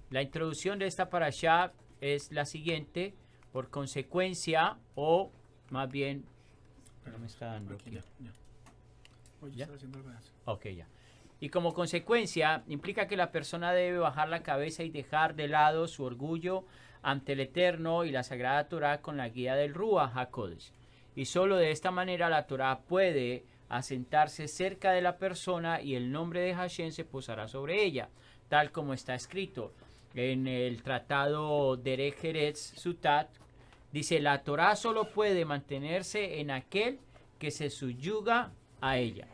La introducción de esta parashá es la siguiente: por consecuencia, o más bien, no me está dando aquí. Ya. Oye, ¿Ya? estaba haciendo algo de eso. Ok, ya. Y como consecuencia, implica que la persona debe bajar la cabeza y dejar de lado su orgullo ante el Eterno y la Sagrada Torah con la guía del Ruach HaKodesh. Y solo de esta manera la Torah puede asentarse cerca de la persona y el nombre de Hashem se posará sobre ella, tal como está escrito en el tratado Derech Eretz Sutat. Dice: la Torah solo puede mantenerse en aquel que se subyuga a ella.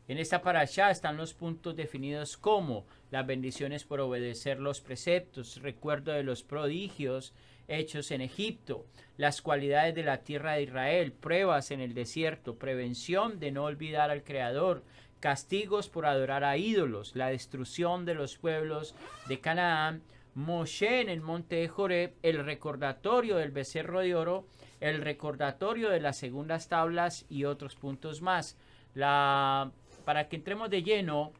En esta parashá están los puntos definidos como las bendiciones por obedecer los preceptos, recuerdo de los prodigios hechos en Egipto, las cualidades de la tierra de Israel, pruebas en el desierto, prevención de no olvidar al Creador, castigos por adorar a ídolos, la destrucción de los pueblos de Canaán, Moshe en el monte de Joreb, el recordatorio del becerro de oro, el recordatorio de las segundas tablas y otros puntos más. Para que entremos de lleno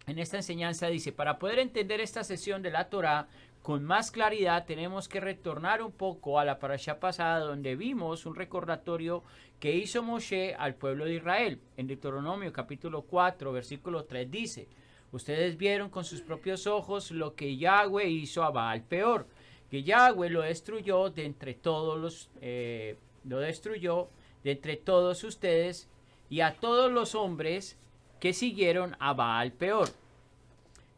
en esta enseñanza, dice: para poder entender esta sesión de la Torah con más claridad, tenemos que retornar un poco a la parashá pasada, donde vimos un recordatorio que hizo Moshe al pueblo de Israel. En Deuteronomio capítulo 4, versículo 3 dice: ustedes vieron con sus propios ojos lo que Yahweh hizo a Baal Peor, que Yahweh lo destruyó de entre todos ustedes y a todos los hombres que siguieron a Baal Peor.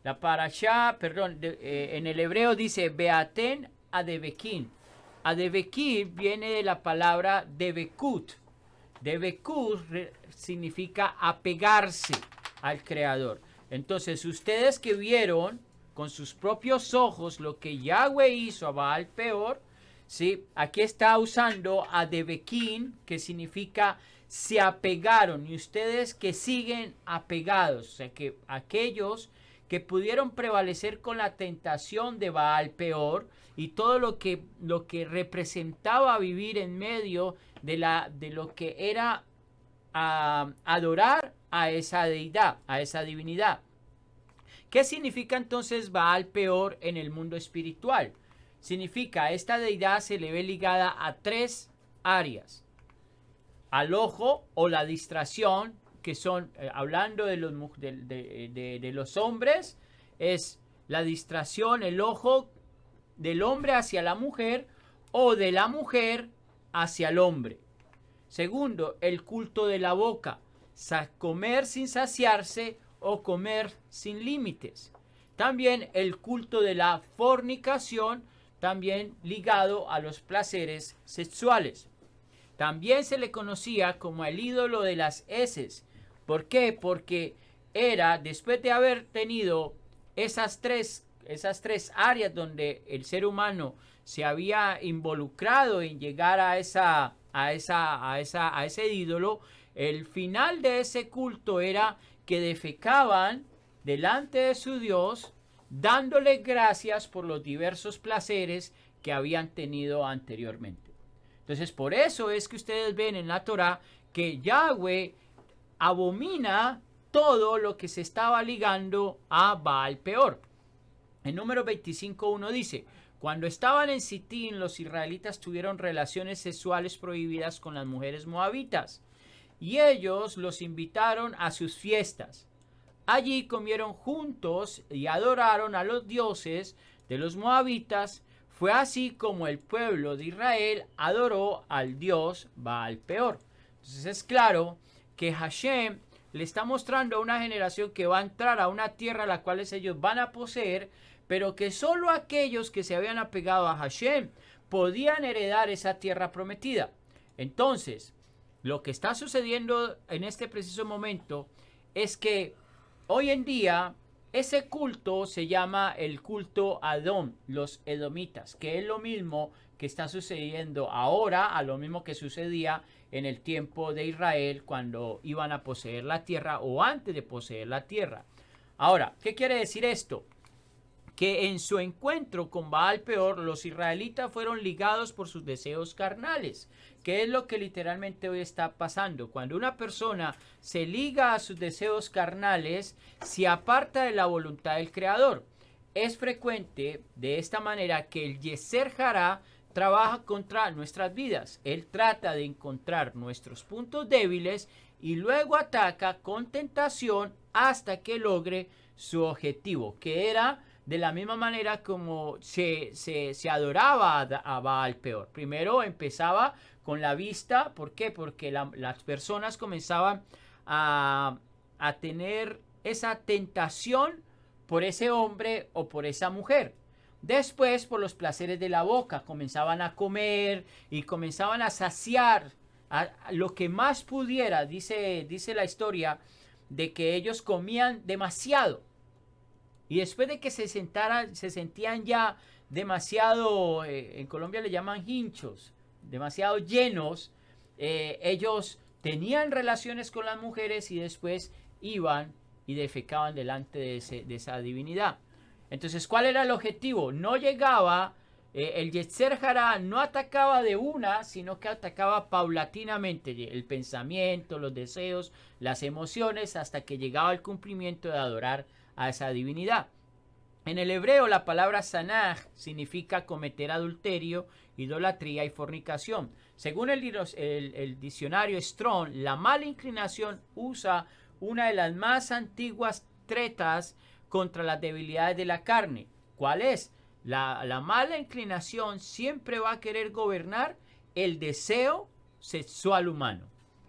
La parashá, en el hebreo dice Beaten Adebekin. Adebekin viene de la palabra Debekut. Debekut significa apegarse al Creador. Entonces, ustedes que vieron con sus propios ojos lo que Yahweh hizo a Baal Peor, ¿sí? Aquí está usando Adebekin, que significa se apegaron, y ustedes que siguen apegados, o sea, que aquellos que pudieron prevalecer con la tentación de Baal Peor y todo lo que representaba vivir en medio de lo que era adorar a esa deidad, a esa divinidad. ¿Qué significa entonces Baal Peor en el mundo espiritual? Significa, esta deidad se le ve ligada a tres áreas: al ojo o la distracción, que son, hablando de los hombres, es la distracción, el ojo del hombre hacia la mujer o de la mujer hacia el hombre. Segundo, el culto de la boca, comer sin saciarse o comer sin límites. También el culto de la fornicación, también ligado a los placeres sexuales. También se le conocía como el ídolo de las heces. ¿Por qué? Porque era, después de haber tenido esas tres áreas donde el ser humano se había involucrado en llegar a ese ídolo, el final de ese culto era que defecaban delante de su Dios, dándole gracias por los diversos placeres que habían tenido anteriormente. Entonces, por eso es que ustedes ven en la Torah que Yahweh abomina todo lo que se estaba ligando a Baal Peor. En Números 25:1 dice: cuando estaban en Sitín, los israelitas tuvieron relaciones sexuales prohibidas con las mujeres moabitas, y ellos los invitaron a sus fiestas. Allí comieron juntos y adoraron a los dioses de los moabitas. Fue así como el pueblo de Israel adoró al dios Baal Peor. Entonces es claro que Hashem le está mostrando a una generación que va a entrar a una tierra a la cual ellos van a poseer, pero que solo aquellos que se habían apegado a Hashem podían heredar esa tierra prometida. Entonces, lo que está sucediendo en este preciso momento es que hoy en día ese culto se llama el culto Adón, los edomitas, que es lo mismo que está sucediendo ahora, a lo mismo que sucedía en el tiempo de Israel cuando iban a poseer la tierra o antes de poseer la tierra. Ahora, ¿qué quiere decir esto? Que en su encuentro con Baal Peor, los israelitas fueron ligados por sus deseos carnales, que es lo que literalmente hoy está pasando. Cuando una persona se liga a sus deseos carnales, se aparta de la voluntad del Creador. es frecuente de esta manera que el Yeser Hará trabaja contra nuestras vidas. Él trata de encontrar nuestros puntos débiles y luego ataca con tentación hasta que logre su objetivo, que era de la misma manera como se adoraba a Baal Peor. Primero empezaba con la vista. ¿Por qué? Porque las personas comenzaban a tener esa tentación por ese hombre o por esa mujer. Después, por los placeres de la boca, comenzaban a comer y comenzaban a saciar a lo que más pudiera. Dice la historia de que ellos comían demasiado. Y después de que se sentían ya demasiado, en Colombia le llaman hinchos, demasiado llenos, ellos tenían relaciones con las mujeres y después iban y defecaban delante de esa divinidad. Entonces, ¿cuál era el objetivo? No llegaba, el Yetzer Hará no atacaba de una, sino que atacaba paulatinamente el pensamiento, los deseos, las emociones, hasta que llegaba el cumplimiento de adorar a esa divinidad. En el hebreo, la palabra sanaj significa cometer adulterio, idolatría y fornicación. Según el diccionario Strong, la mala inclinación usa una de las más antiguas tretas contra las debilidades de la carne. ¿Cuál es? La mala inclinación siempre va a querer gobernar el deseo sexual humano.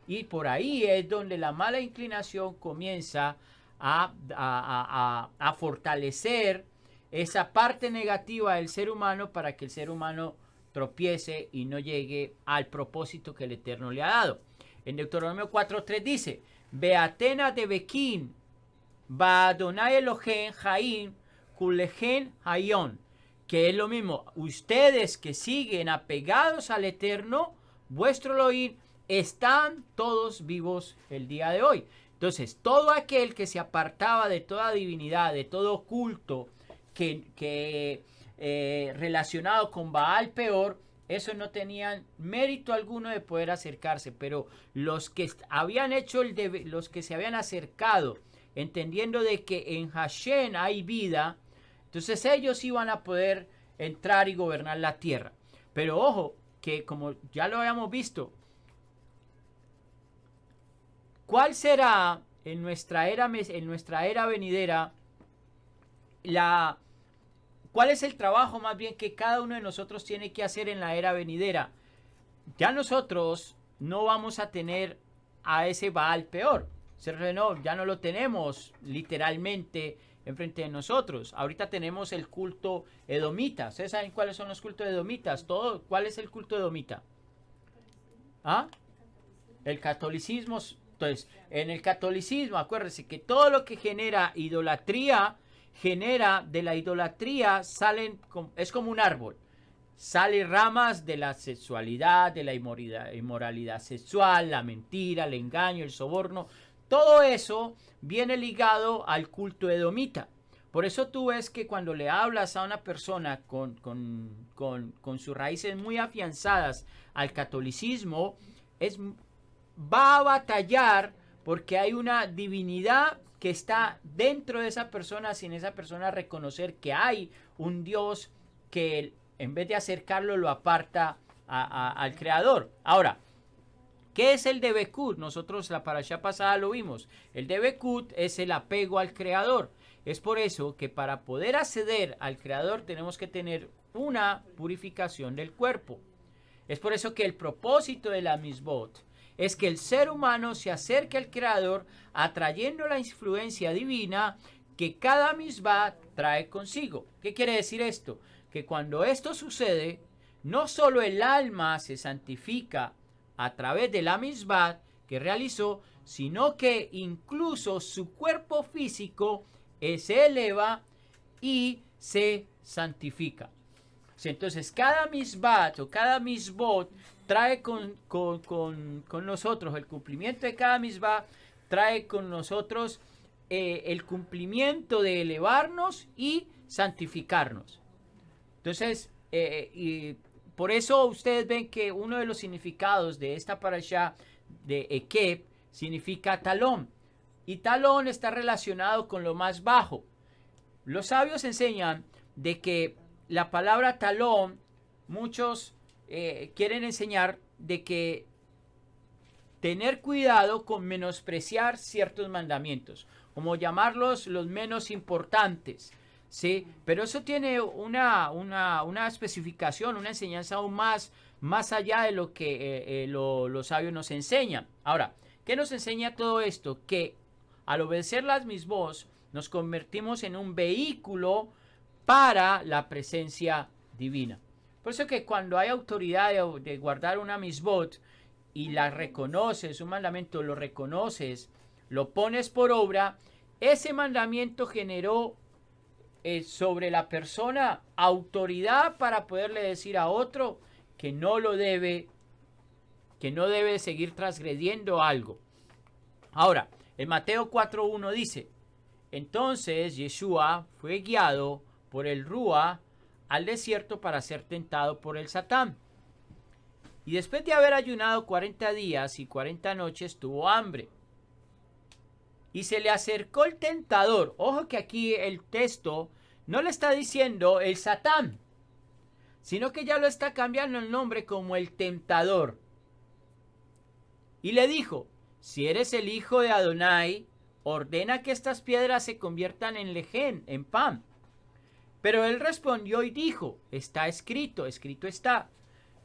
Y por ahí es donde la mala inclinación comienza a fortalecer esa parte negativa del ser humano para que el ser humano tropiece y no llegue al propósito que el Eterno le ha dado. En Deuteronomio 4:3 dice: Beatena de Bequín, Ba Adonai Elohim Jaim, Kulehen Hayon, que es lo mismo. Ustedes que siguen apegados al Eterno, vuestro Elohim, están todos vivos el día de hoy. Entonces, todo aquel que se apartaba de toda divinidad, de todo culto relacionado con Baal Peor, eso no tenían mérito alguno de poder acercarse. Pero los que habían hecho los que se habían acercado, entendiendo de que en Hashem hay vida, entonces ellos iban a poder entrar y gobernar la tierra. Pero ojo, que como ya lo habíamos visto, ¿cuál será en nuestra era venidera cuál es el trabajo más bien que cada uno de nosotros tiene que hacer en la era venidera? Ya nosotros no vamos a tener a ese Baal Peor. No, ya no lo tenemos literalmente enfrente de nosotros. Ahorita tenemos el culto edomita. ¿Ustedes saben cuáles son los cultos edomitas? ¿Cuál es el culto edomita? ¿Ah? El catolicismo. Entonces, en el catolicismo, acuérdense que todo lo que genera idolatría, de la idolatría es como un árbol. Salen ramas de la sexualidad, de la inmoralidad sexual, la mentira, el engaño, el soborno. Todo eso viene ligado al culto edomita. Por eso tú ves que cuando le hablas a una persona con sus raíces muy afianzadas al catolicismo, va a batallar porque hay una divinidad que está dentro de esa persona, sin esa persona reconocer que hay un Dios que en vez de acercarlo lo aparta al Creador. Ahora, ¿qué es el Debekut? Nosotros la parashá pasada lo vimos. El Debekut es el apego al Creador. Es por eso que para poder acceder al Creador tenemos que tener una purificación del cuerpo. Es por eso que el propósito de la Misbot es que el ser humano se acerque al Creador atrayendo la influencia divina que cada misbah trae consigo. ¿Qué quiere decir esto? Que cuando esto sucede, no solo el alma se santifica a través de la misbah que realizó, sino que incluso su cuerpo físico se eleva y se santifica. Entonces, cada misbah o cada misbot trae con nosotros el cumplimiento de cada misbah, trae con nosotros el cumplimiento de elevarnos y santificarnos. Entonces, y por eso ustedes ven que uno de los significados de esta parashá de Ekeb significa talón. Y talón está relacionado con lo más bajo. Los sabios enseñan de que la palabra talón, muchos quieren enseñar de que tener cuidado con menospreciar ciertos mandamientos, como llamarlos los menos importantes, ¿sí? Pero eso tiene una especificación, una enseñanza aún más allá de lo que los sabios nos enseñan. Ahora, ¿qué nos enseña todo esto? Que al obedecer las misbos, nos convertimos en un vehículo para la presencia divina. Por eso que cuando hay autoridad de guardar una misbot y la reconoces, un mandamiento lo reconoces, lo pones por obra, ese mandamiento generó sobre la persona autoridad para poderle decir a otro que no debe seguir transgrediendo algo. Ahora, en Mateo 4.1 dice, entonces Yeshua fue guiado por el Rúa al desierto para ser tentado por el Satán. Y después de haber ayunado 40 días y 40 noches, tuvo hambre. Y se le acercó el tentador. Ojo que aquí el texto no le está diciendo el Satán, sino que ya lo está cambiando el nombre como el tentador. Y le dijo, si eres el hijo de Adonai, ordena que estas piedras se conviertan en lején, en pan. Pero él respondió y dijo, está escrito, escrito está,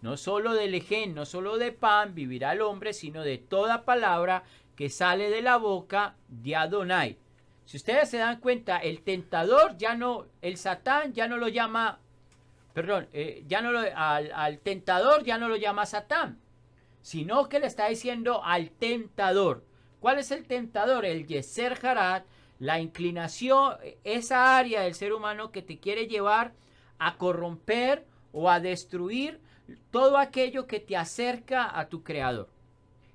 no solo de lején, no solo de pan vivirá el hombre, sino de toda palabra que sale de la boca de Adonai. Si ustedes se dan cuenta, el tentador ya no, el Satán ya no lo llama, perdón, al tentador ya no lo llama Satán, sino que le está diciendo al tentador. ¿Cuál es el tentador? El Yeser Harat, la inclinación, esa área del ser humano que te quiere llevar a corromper o a destruir todo aquello que te acerca a tu creador.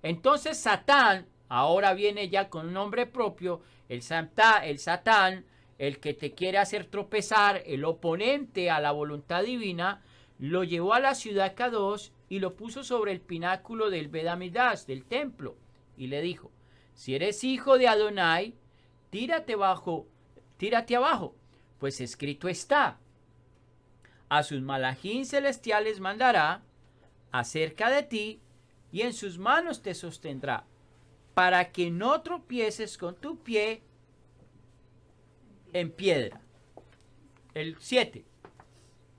Entonces Satán ahora viene ya con un nombre propio, el Satán, el que te quiere hacer tropezar, el oponente a la voluntad divina, lo llevó a la ciudad Kadosh y lo puso sobre el pináculo del Bet Amidash, del templo, y le dijo, si eres hijo de Adonai, tírate abajo, pues escrito está, a sus malajín celestiales mandará acerca de ti, y en sus manos te sostendrá, para que no tropieces con tu pie en piedra. El 7.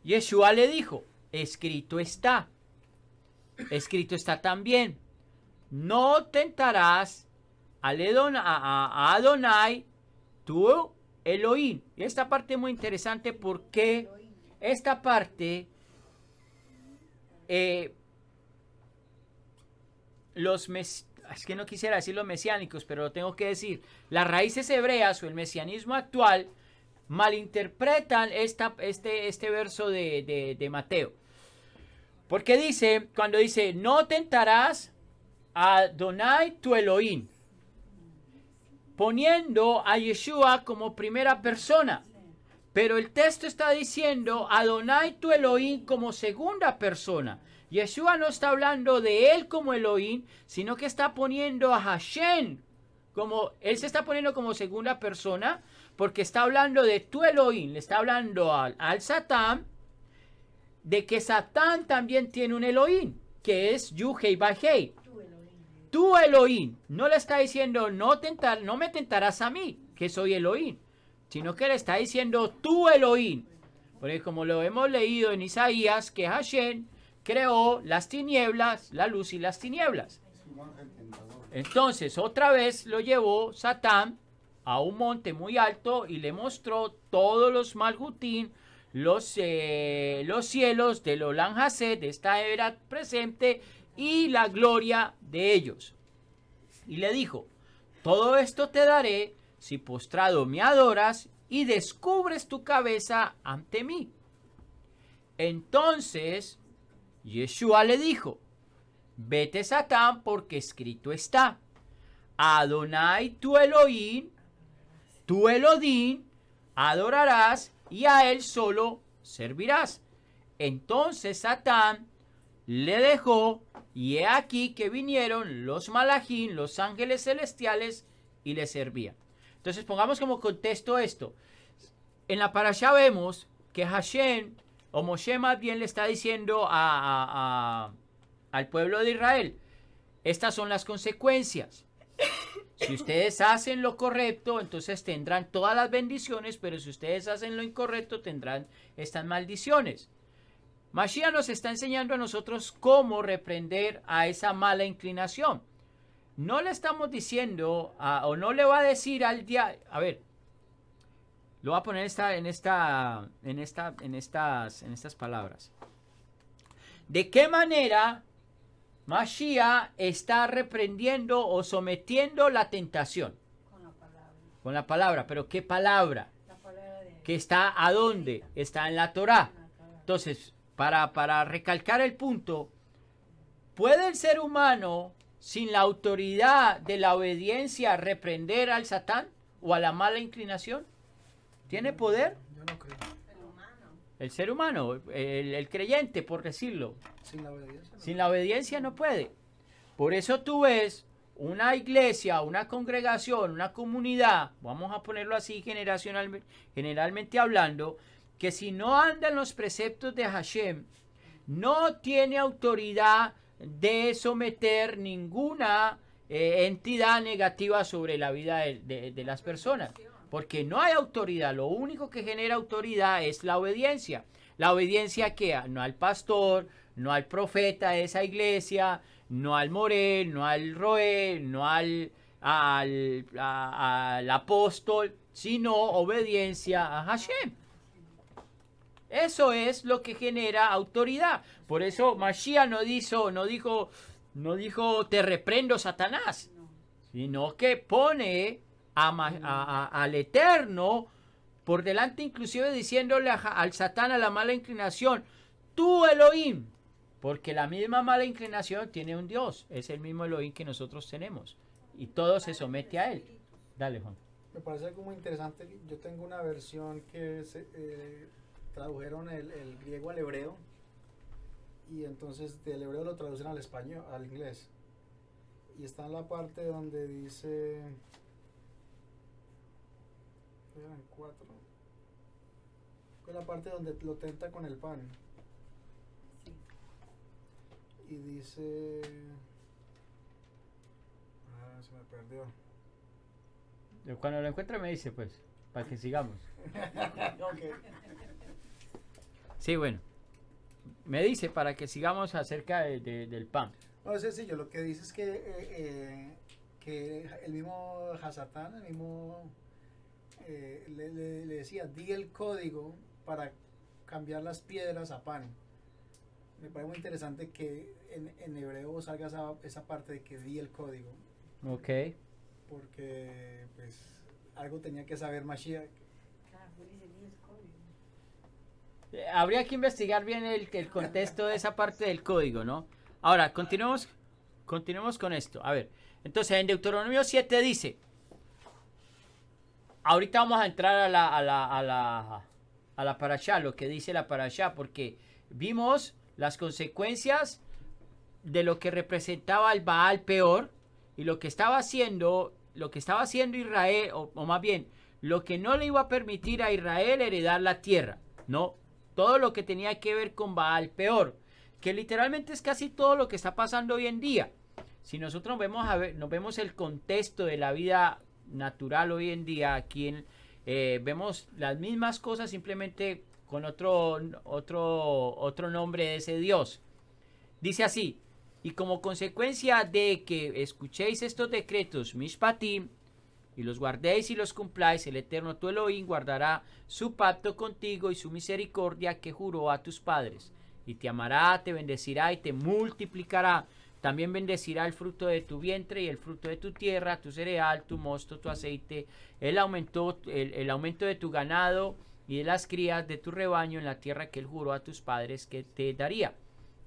Yeshua le dijo, escrito está también, no tentarás a Adonai, tu Elohim. Y esta parte es muy interesante porque esta parte es que no quisiera decir los mesiánicos, pero lo tengo que decir. Las raíces hebreas o el mesianismo actual malinterpretan este verso de Mateo. Porque dice, cuando dice, no tentarás a Adonai tu Elohim, poniendo a Yeshua como primera persona. Pero el texto está diciendo Adonai tu Elohim como segunda persona. Yeshua no está hablando de él como Elohim, sino que está poniendo a Hashem él se está poniendo como segunda persona, porque está hablando de tu Elohim, le está hablando al Satán, de que Satán también tiene un Elohim, que es Yuhei Bajei. Tu Elohim. No le está diciendo no me tentarás a mí, que soy Elohim, sino que le está diciendo tu Elohim. Porque como lo hemos leído en Isaías, que Hashem creó las tinieblas, la luz y las tinieblas. Entonces otra vez lo llevó Satán a un monte muy alto y le mostró todos los malhutín, los cielos del Olam Hased, de esta era presente, y la gloria de ellos. Y le dijo, todo esto te daré si postrado me adoras y descubres tu cabeza ante mí. Entonces Yeshua le dijo, vete Satán, porque escrito está, Adonai tu Elohim, tu Elohim, adorarás y a él solo servirás. Entonces Satán le dejó, y he aquí que vinieron los malajín, los ángeles celestiales, y le servían. Entonces pongamos como contexto esto. en la parashá vemos que Hashem, o Moshe más bien, le está diciendo al pueblo de Israel, estas son las consecuencias. Si ustedes hacen lo correcto, entonces tendrán todas las bendiciones, pero si ustedes hacen lo incorrecto, tendrán estas maldiciones. Mashiach nos está enseñando a nosotros cómo reprender a esa mala inclinación. No le estamos diciendo, o no le va a decir al diablo, a ver, lo voy a poner en estas palabras. ¿De qué manera Mashiach está reprendiendo o sometiendo la tentación? Con la palabra. Con la palabra, pero ¿qué palabra? La palabra de ¿Que está a dónde? Está en la Torá. Entonces, para recalcar el punto, ¿puede el ser humano, sin la autoridad de la obediencia, reprender al Satán o a la mala inclinación? ¿Tiene poder? Yo no creo. El ser humano, el creyente, por decirlo. Sin la obediencia. No. Sin la obediencia no puede. Por eso tú ves una iglesia, una congregación, una comunidad, vamos a ponerlo así generalmente hablando, que si no andan los preceptos de Hashem, no tiene autoridad de someter ninguna entidad negativa sobre la vida de las personas. Porque no hay autoridad, lo único que genera autoridad es la obediencia. La obediencia que no al pastor, no al profeta de esa iglesia, no al Morel, no al Roel, no al apóstol, sino obediencia a Hashem. Eso es lo que genera autoridad. Por eso Mashiach no dijo te reprendo, Satanás, sino que pone al Eterno por delante, inclusive diciéndole al Satán, a la mala inclinación, tú Elohim, porque la misma mala inclinación tiene un Dios, es el mismo Elohim que nosotros tenemos y todo se somete a él. Dale, Juan. Me parece algo muy interesante. Yo tengo una versión que tradujeron el griego al hebreo y entonces del hebreo lo traducen al español, al inglés, y está en la parte donde dice, eran 4, es la parte donde lo tenta con el pan y dice, se me perdió. Cuando lo encuentre me dice, pues, para que sigamos. Okay. Sí, bueno. Me dice para que sigamos acerca del pan. No, es sencillo. Lo que dice es que el mismo Hasatán, el mismo le decía, di el código para cambiar las piedras a pan. Me parece muy interesante que en hebreo salga esa parte de que di el código. Ok. Porque pues algo tenía que saber Mashiach. Habría que investigar bien el contexto de esa parte del código, ¿no? Ahora, continuemos con esto. A ver, entonces en Deuteronomio 7 dice, ahorita vamos a entrar a la parashá, lo que dice la parashá, porque vimos las consecuencias de lo que representaba el Baal peor y lo que estaba haciendo Israel, o más bien, lo que no le iba a permitir a Israel heredar la tierra, ¿no? Todo lo que tenía que ver con Baal peor, que literalmente es casi todo lo que está pasando hoy en día. Si nosotros nos vemos el contexto de la vida natural hoy en día, aquí vemos las mismas cosas, simplemente con otro nombre de ese Dios. Dice así, y como consecuencia de que escuchéis estos decretos, Mishpatim, y los guardéis y los cumpláis, el Eterno tu Elohim guardará su pacto contigo y su misericordia que juró a tus padres. Y te amará, te bendecirá y te multiplicará. También bendecirá el fruto de tu vientre y el fruto de tu tierra, tu cereal, tu mosto, tu aceite, el aumento de tu ganado y de las crías de tu rebaño en la tierra que él juró a tus padres que te daría.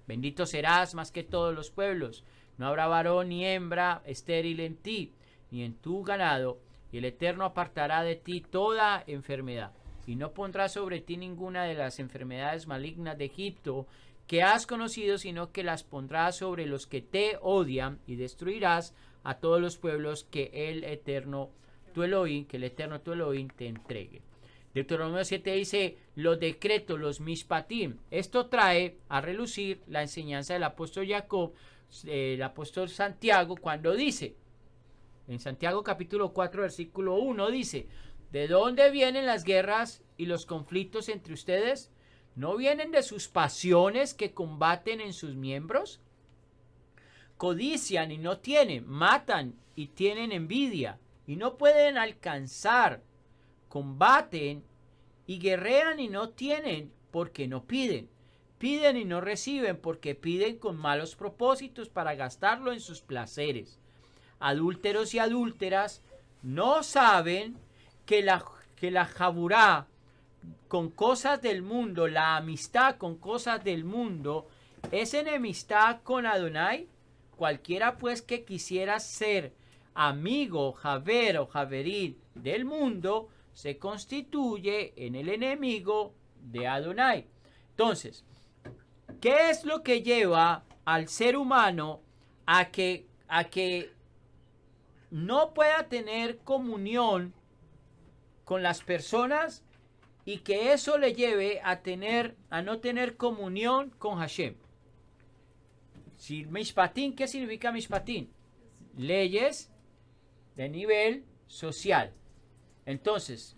Bendito serás más que todos los pueblos. No habrá varón ni hembra estéril en ti, ni en tu ganado, y el Eterno apartará de ti toda enfermedad, y no pondrá sobre ti ninguna de las enfermedades malignas de Egipto que has conocido, sino que las pondrá sobre los que te odian, y destruirás a todos los pueblos que el Eterno tu Elohim te entregue. Deuteronomio 7 dice los decretos, los mishpatim. Esto trae a relucir la enseñanza del apóstol Jacob, el apóstol Santiago, cuando dice, en Santiago capítulo 4 versículo 1 dice, ¿de dónde vienen las guerras y los conflictos entre ustedes? ¿No vienen de sus pasiones que combaten en sus miembros? Codician y no tienen, matan y tienen envidia y no pueden alcanzar, combaten y guerrean y no tienen porque no piden, piden y no reciben porque piden con malos propósitos para gastarlo en sus placeres. Adúlteros y adúlteras no saben que la jaburá con cosas del mundo, la amistad con cosas del mundo, es enemistad con Adonai. Cualquiera pues que quisiera ser amigo, javer o javerín del mundo, se constituye en el enemigo de Adonai. Entonces, ¿qué es lo que lleva al ser humano a que no pueda tener comunión con las personas y que eso le lleve a no tener comunión con Hashem? Si Mishpatín, ¿qué significa Mishpatín? Leyes de nivel social. Entonces,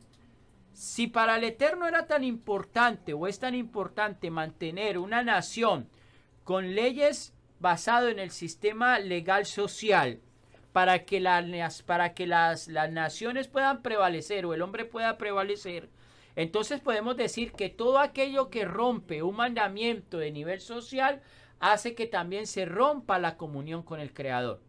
si para el Eterno era tan importante o es tan importante mantener una nación con leyes basado en el sistema legal social para que las naciones puedan prevalecer o el hombre pueda prevalecer, entonces podemos decir que todo aquello que rompe un mandamiento de nivel social hace que también se rompa la comunión con el Creador.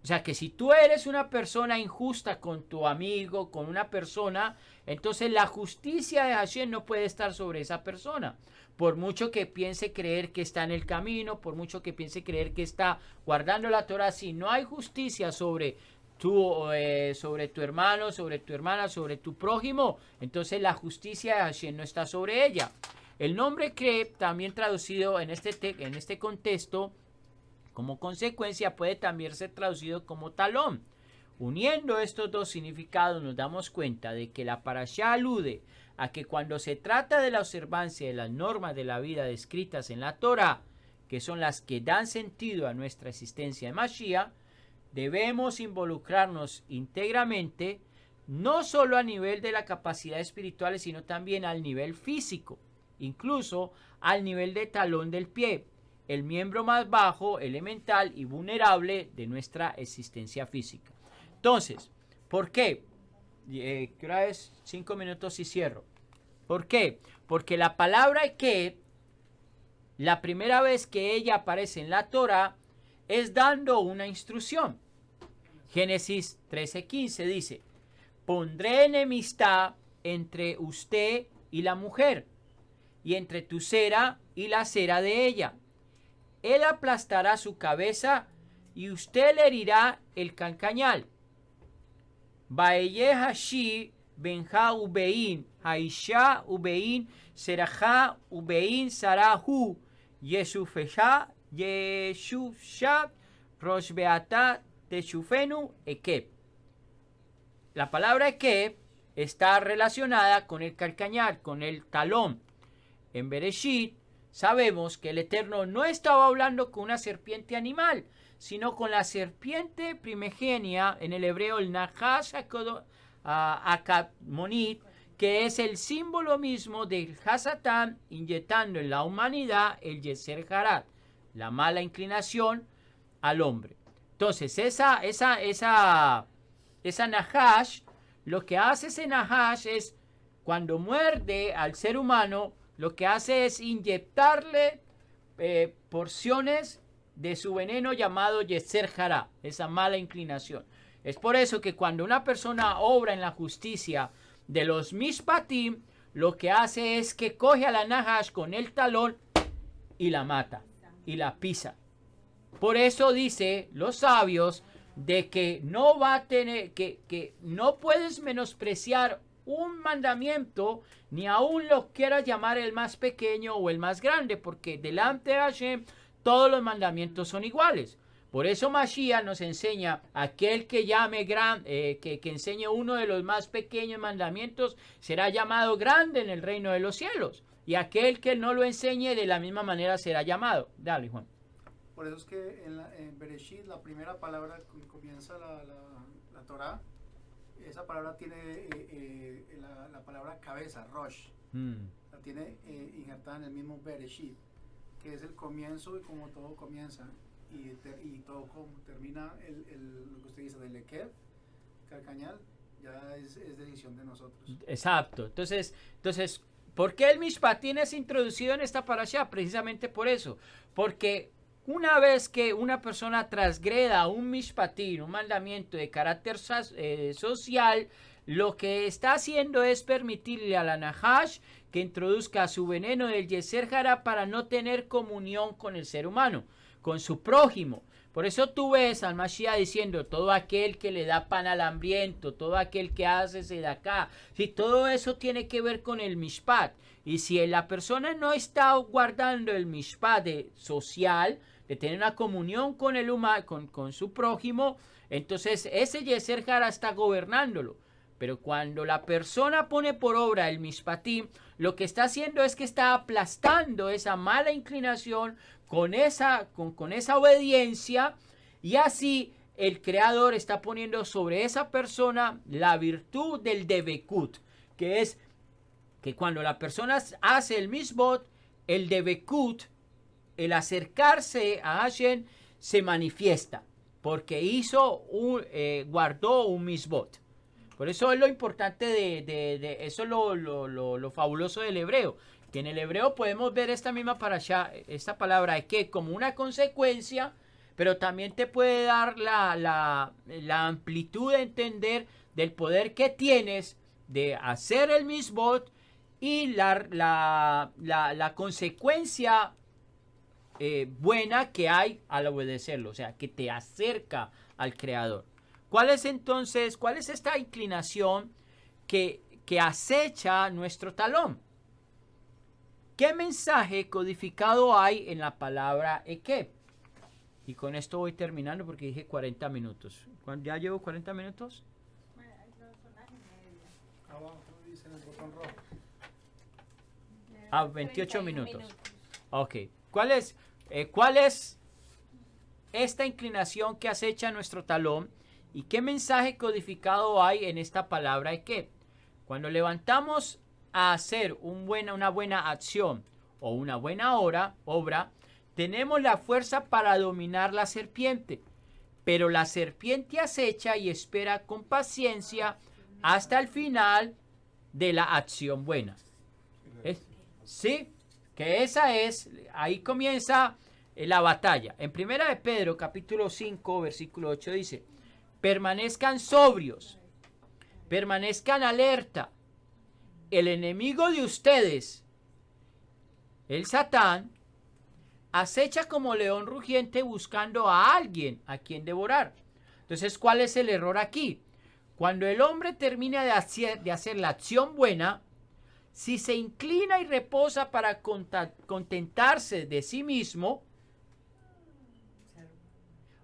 O sea que si tú eres una persona injusta con tu amigo, con una persona, entonces la justicia de Hashem no puede estar sobre esa persona. Por mucho que piense creer que está en el camino, por mucho que piense creer que está guardando la Torah, si no hay justicia sobre tu hermano, sobre tu hermana, sobre tu prójimo, entonces la justicia de Hashem no está sobre ella. El nombre que también traducido en este contexto, como consecuencia, puede también ser traducido como talón. Uniendo estos dos significados, nos damos cuenta de que la parashá alude a que cuando se trata de la observancia de las normas de la vida descritas en la Torah, que son las que dan sentido a nuestra existencia en Mashiach, debemos involucrarnos íntegramente, no solo a nivel de la capacidad espiritual, sino también al nivel físico, incluso al nivel de talón del pie, el miembro más bajo, elemental y vulnerable de nuestra existencia física. Entonces, ¿por qué? ¿Qué hora es? 5 minutos y cierro. ¿Por qué? Porque la palabra que la primera vez que ella aparece en la Torah es dando una instrucción. Génesis 13:15 dice: pondré enemistad entre usted y la mujer, y entre tu cera y la cera de ella. Él aplastará su cabeza y usted le herirá el calcañal. Baeye hashi benja ubein, haisha ubein, seraja ubein sarahu, yeshufesha, yeshusha, roshbeata, techufenu, ekeb. La palabra ekeb está relacionada con el calcañal, con el talón. En Bereshit sabemos que el Eterno no estaba hablando con una serpiente animal, sino con la serpiente primigenia, en el hebreo el Nahash Akadmonit, que es el símbolo mismo del Hasatán, inyectando en la humanidad el Yeser Harat, la mala inclinación al hombre. Entonces, esa Nahash, lo que hace ese Nahash es, cuando muerde al ser humano, lo que hace es inyectarle porciones de su veneno llamado Yeser Hará, esa mala inclinación. Es por eso que cuando una persona obra en la justicia de los Mishpatim, lo que hace es que coge a la Nahash con el talón y la mata, y la pisa. Por eso dice los sabios de que no va a tener, que no puedes menospreciar un mandamiento, ni aún lo quieras llamar el más pequeño o el más grande, porque delante de Hashem todos los mandamientos son iguales. Por eso Mashiach nos enseña, aquel que llame que enseñe uno de los más pequeños mandamientos, será llamado grande en el reino de los cielos. Y aquel que no lo enseñe de la misma manera será llamado. Dale, Juan. Por eso es que en Bereshit, la primera palabra que comienza la Torah, esa palabra tiene la palabra cabeza, Rosh. La tiene injertada en el mismo Bereshit, que es el comienzo y como todo comienza. Y todo como termina lo que usted dice del Lekev, Calcañal, ya es decisión de nosotros. Exacto. Entonces, ¿por qué el Mishpatín es introducido en esta parashá? Precisamente por eso. Porque una vez que una persona transgreda un Mishpatín, un mandamiento de carácter social, lo que está haciendo es permitirle a la Nahash que introduzca su veneno del Yeser Hará para no tener comunión con el ser humano, con su prójimo. Por eso tú ves al Mashiach diciendo, todo aquel que le da pan al hambriento, todo aquel que hace sedaká, si todo eso tiene que ver con el mishpat. Y si la persona no está guardando el mishpat social, de tener una comunión con el humano, con su prójimo, entonces ese Yeser Hará está gobernándolo. Pero cuando la persona pone por obra el mishpatim, lo que está haciendo es que está aplastando esa mala inclinación con esa obediencia, y así el Creador está poniendo sobre esa persona la virtud del debekut, que es que cuando la persona hace el misbot, el debekut, el acercarse a Hashem, se manifiesta, porque guardó un misbot. Por eso es lo importante eso es lo fabuloso del hebreo, que en el hebreo podemos ver esta misma parashá, esta palabra que como una consecuencia, pero también te puede dar la amplitud de entender del poder que tienes de hacer el misbot y la consecuencia buena que hay al obedecerlo, o sea, que te acerca al Creador. ¿Cuál es esta inclinación que acecha nuestro talón? ¿Qué mensaje codificado hay en la palabra Ekeb? Y con esto voy terminando porque dije 40 minutos. ¿Ya llevo 40 minutos? Abajo dice en el botón rojo. 28 minutos. Ok. ¿Cuál es esta inclinación que acecha nuestro talón? ¿Y qué mensaje codificado hay en esta palabra Ekeb? Cuando levantamos a hacer una buena acción o una buena obra, tenemos la fuerza para dominar la serpiente. Pero la serpiente acecha y espera con paciencia hasta el final de la acción buena. Sí, que ahí comienza la batalla. En 1 de Pedro, capítulo 5, versículo 8 dice, permanezcan sobrios, permanezcan alerta. El enemigo de ustedes, el Satán, acecha como león rugiente buscando a alguien a quien devorar. Entonces, ¿cuál es el error aquí? Cuando el hombre termina de hacer la acción buena, si se inclina y reposa para contentarse de sí mismo,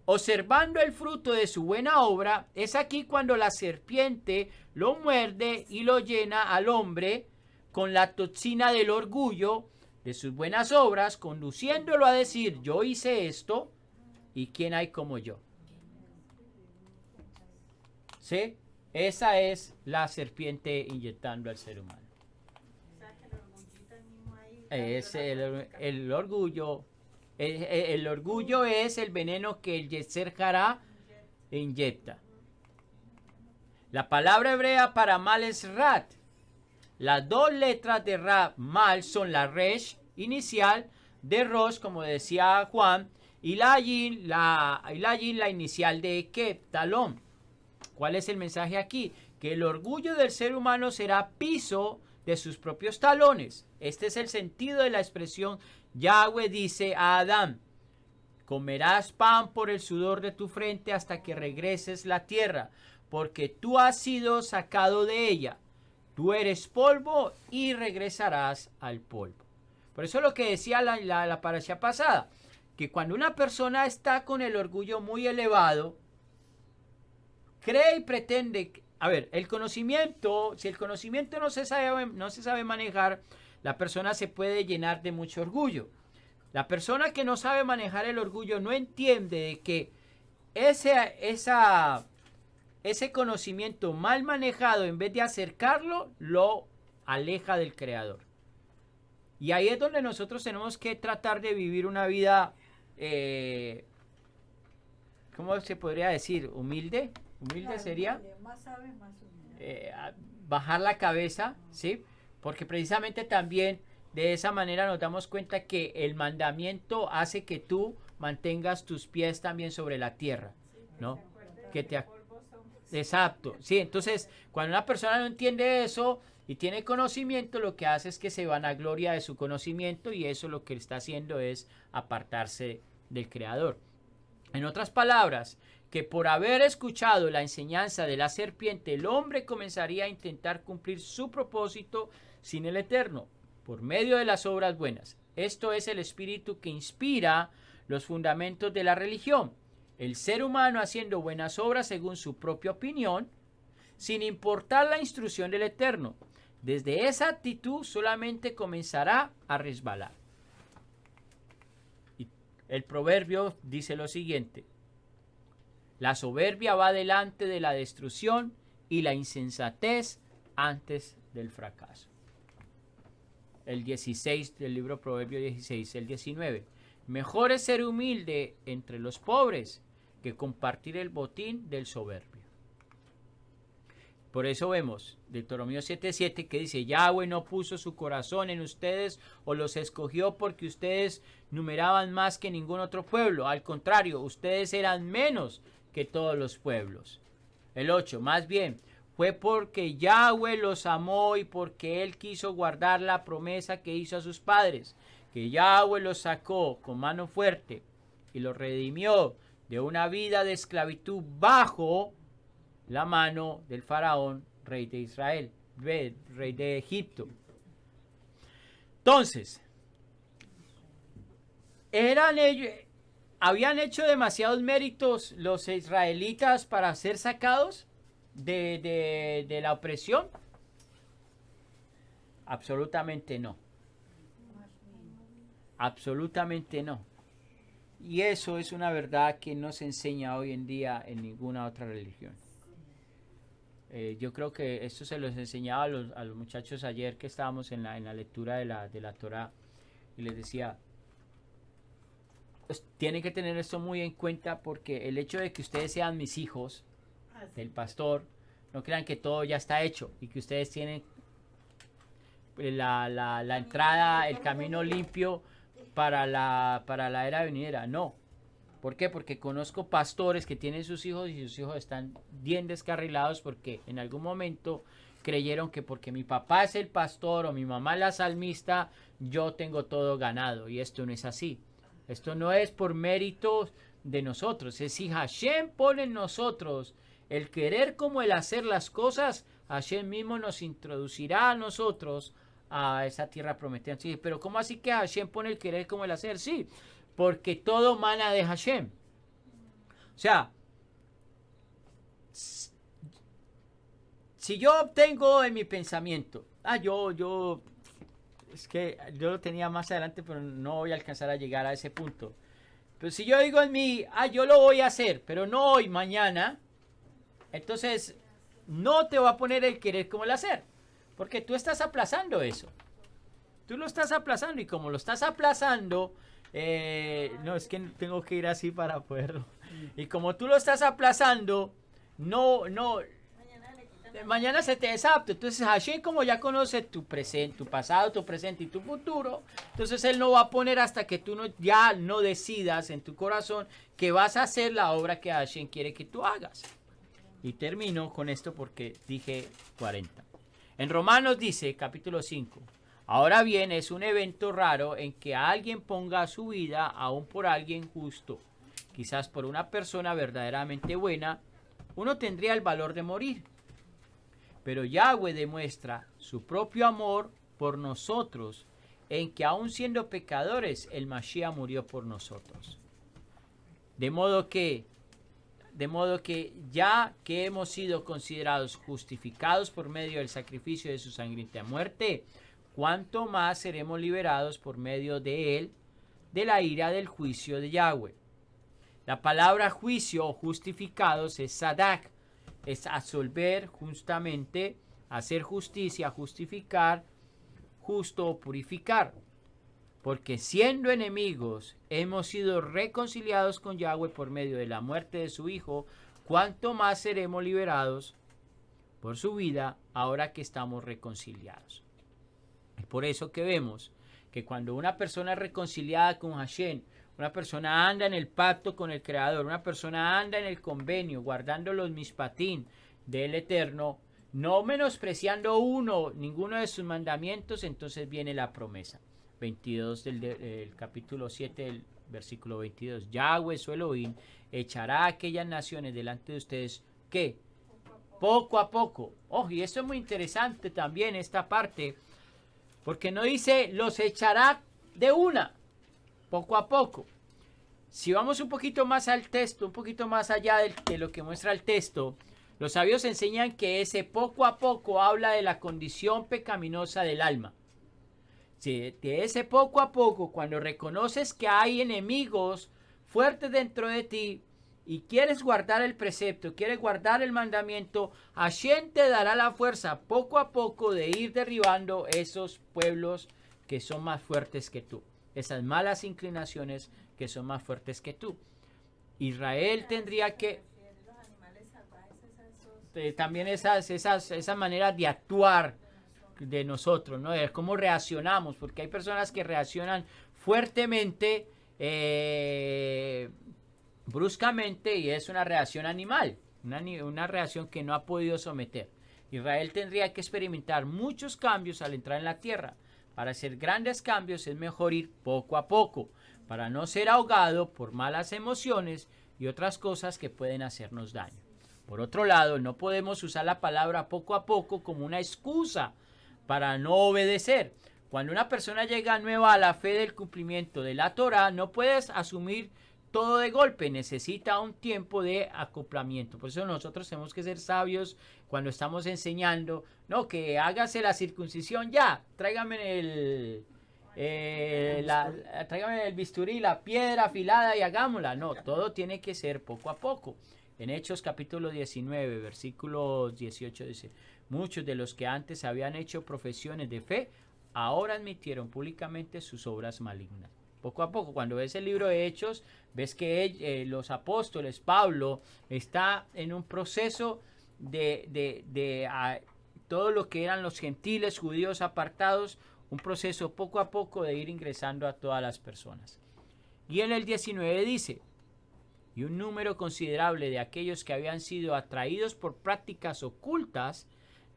observando el fruto de su buena obra, es aquí cuando la serpiente lo muerde y lo llena al hombre con la toxina del orgullo de sus buenas obras, conduciéndolo a decir, yo hice esto, ¿y quién hay como yo? ¿Sí? Esa es la serpiente inyectando al ser humano. Es el orgullo. El orgullo es el veneno que el Yeser Hará inyecta. La palabra hebrea para mal es rat. Las dos letras de Ra, mal, son la resh inicial de Rosh, como decía Juan, y la yin, la inicial de Ekeb, talón. ¿Cuál es el mensaje aquí? Que el orgullo del ser humano será piso de sus propios talones. Este es el sentido de la expresión Yahweh dice a Adán, comerás pan por el sudor de tu frente hasta que regreses la tierra, porque tú has sido sacado de ella. Tú eres polvo y regresarás al polvo. Por eso lo que decía la parashá pasada, que cuando una persona está con el orgullo muy elevado, cree y pretende, a ver, el conocimiento, si el conocimiento no se sabe manejar, la persona se puede llenar de mucho orgullo. La persona que no sabe manejar el orgullo no entiende de que ese conocimiento mal manejado, en vez de acercarlo, lo aleja del Creador. Y ahí es donde nosotros tenemos que tratar de vivir una vida, ¿cómo se podría decir? Humilde. Humilde claro, sería más sabes, más humilde. Bajar la cabeza, ¿sí? Porque precisamente también de esa manera nos damos cuenta que el mandamiento hace que tú mantengas tus pies también sobre la tierra, ¿no? Exacto, sí, entonces cuando una persona no entiende eso y tiene conocimiento, lo que hace es que se vanagloria de su conocimiento y eso lo que está haciendo es apartarse del Creador. En otras palabras, que por haber escuchado la enseñanza de la serpiente, el hombre comenzaría a intentar cumplir su propósito sin el Eterno, por medio de las obras buenas. Esto es el espíritu que inspira los fundamentos de la religión. El ser humano haciendo buenas obras según su propia opinión, sin importar la instrucción del Eterno. Desde esa actitud solamente comenzará a resbalar. Y el proverbio dice lo siguiente: la soberbia va delante de la destrucción y la insensatez antes del fracaso. El 16 del libro Proverbio 16, el 19. Mejor es ser humilde entre los pobres que compartir el botín del soberbio. Por eso vemos Deuteronomio 7:7 que dice: Yahweh no puso su corazón en ustedes o los escogió porque ustedes numeraban más que ningún otro pueblo. Al contrario, ustedes eran menos que todos los pueblos. El 8, más bien, fue porque Yahweh los amó y porque Él quiso guardar la promesa que hizo a sus padres, que Yahweh los sacó con mano fuerte y los redimió de una vida de esclavitud bajo la mano del faraón, rey de Israel, rey de Egipto. Entonces, ¿habían hecho demasiados méritos los israelitas para ser sacados de la opresión? Absolutamente no. Absolutamente no. Y eso es una verdad que no se enseña hoy en día en ninguna otra religión. Yo creo que esto se los enseñaba a los muchachos ayer que estábamos en la lectura de la Torá, y les decía, pues, tienen que tener esto muy en cuenta, porque el hecho de que ustedes sean mis hijos del pastor, no crean que todo ya está hecho y que ustedes tienen la entrada, el camino limpio para la era venidera. No. ¿Por qué? Porque conozco pastores que tienen sus hijos y sus hijos están bien descarrilados porque en algún momento creyeron que porque mi papá es el pastor o mi mamá la salmista, yo tengo todo ganado, y esto no es así. Esto no es por méritos de nosotros, es si Hashem pone en nosotros el querer como el hacer las cosas, Hashem mismo nos introducirá a nosotros a esa tierra prometida. Sí, pero ¿cómo así que Hashem pone el querer como el hacer? Sí, porque todo mana de Hashem. O sea, si yo obtengo en mi pensamiento, es que yo lo tenía más adelante, pero no voy a alcanzar a llegar a ese punto. Pero si yo digo en mí, yo lo voy a hacer, pero no hoy, mañana, entonces no te va a poner el querer como el hacer, porque tú estás aplazando eso. Tú lo estás aplazando, y como lo estás aplazando, no, es que tengo que ir así para poderlo. Y como tú lo estás aplazando, mañana se te desapta. Entonces Hashem, como ya conoce tu presente, tu pasado, tu presente y tu futuro, entonces Él no va a poner hasta que tú ya no decidas en tu corazón que vas a hacer la obra que Hashem quiere que tú hagas. Y termino con esto porque dije 40. En Romanos dice, capítulo 5, ahora bien, es un evento raro en que alguien ponga su vida aún por alguien justo. Quizás por una persona verdaderamente buena, uno tendría el valor de morir. Pero Yahweh demuestra su propio amor por nosotros en que aún siendo pecadores, el Mashiach murió por nosotros. De modo que ya que hemos sido considerados justificados por medio del sacrificio de su sangrienta muerte, cuánto más seremos liberados por medio de él, de la ira del juicio de Yahweh. La palabra juicio o justificados es sadak, es absolver justamente, hacer justicia, justificar, justo o purificar. Porque siendo enemigos, hemos sido reconciliados con Yahweh por medio de la muerte de su Hijo, cuánto más seremos liberados por su vida ahora que estamos reconciliados. Es por eso que vemos que cuando una persona es reconciliada con Hashem, una persona anda en el pacto con el Creador, una persona anda en el convenio, guardando los mishpatim del Eterno, no menospreciando ninguno de sus mandamientos, entonces viene la promesa. 22 del capítulo 7 del versículo 22. Yahweh su Elohim echará a aquellas naciones delante de ustedes que poco a poco. Y esto es muy interesante también esta parte, porque no dice los echará de una, poco a poco. Si vamos un poquito más al texto, un poquito más allá de lo que muestra el texto, los sabios enseñan que ese poco a poco habla de la condición pecaminosa del alma. De ese poco a poco, cuando reconoces que hay enemigos fuertes dentro de ti y quieres guardar el precepto, quieres guardar el mandamiento, Hashem te dará la fuerza poco a poco de ir derribando esos pueblos que son más fuertes que tú, esas malas inclinaciones que son más fuertes que tú. Israel tendría que también esas maneras de actuar de nosotros, ¿no? Es cómo reaccionamos, porque hay personas que reaccionan fuertemente, bruscamente, y es una reacción animal, una reacción que no ha podido someter. Israel tendría que experimentar muchos cambios al entrar en la tierra. Para hacer grandes cambios es mejor ir poco a poco, para no ser ahogado por malas emociones y otras cosas que pueden hacernos daño. Por otro lado, no podemos usar la palabra poco a poco como una excusa para no obedecer. Cuando una persona llega nueva a la fe del cumplimiento de la Torah, no puedes asumir todo de golpe, necesita un tiempo de acoplamiento. Por eso nosotros tenemos que ser sabios cuando estamos enseñando, no, que hágase la circuncisión ya, tráigame el bisturí, la piedra afilada y hagámosla. No, todo tiene que ser poco a poco. En Hechos capítulo 19, versículo 18 dice: muchos de los que antes habían hecho profesiones de fe, ahora admitieron públicamente sus obras malignas. Poco a poco, cuando ves el libro de Hechos, ves que los apóstoles, Pablo, está en un proceso de todo lo que eran los gentiles, judíos apartados, un proceso poco a poco de ir ingresando a todas las personas. Y en el 19 dice: y un número considerable de aquellos que habían sido atraídos por prácticas ocultas,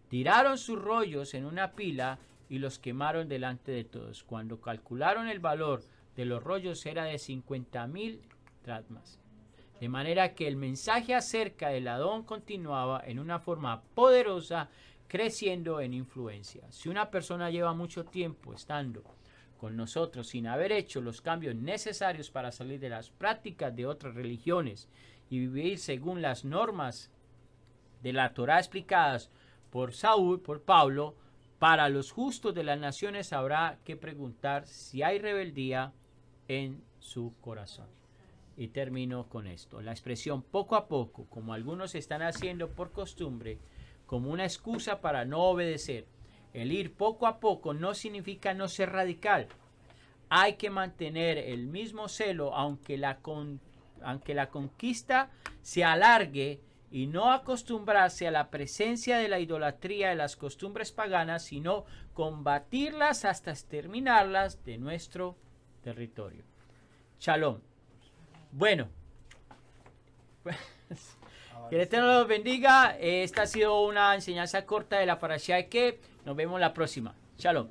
tiraron sus rollos en una pila y los quemaron delante de todos. Cuando calcularon el valor de los rollos era de 50,000 dracmas. De manera que el mensaje acerca del Adón continuaba en una forma poderosa, creciendo en influencia. Si una persona lleva mucho tiempo estando con nosotros sin haber hecho los cambios necesarios para salir de las prácticas de otras religiones y vivir según las normas de la Torá explicadas por Pablo, para los justos de las naciones habrá que preguntar si hay rebeldía en su corazón. Y termino con esto. La expresión poco a poco, como algunos están haciendo por costumbre, como una excusa para no obedecer. El ir poco a poco no significa no ser radical. Hay que mantener el mismo celo aunque la conquista se alargue, y no acostumbrarse a la presencia de la idolatría de las costumbres paganas, sino combatirlas hasta exterminarlas de nuestro territorio. Shalom. Bueno, que el Eterno los bendiga. Esta ha sido una enseñanza corta de la Parashá de Que. Nos vemos la próxima. Shalom.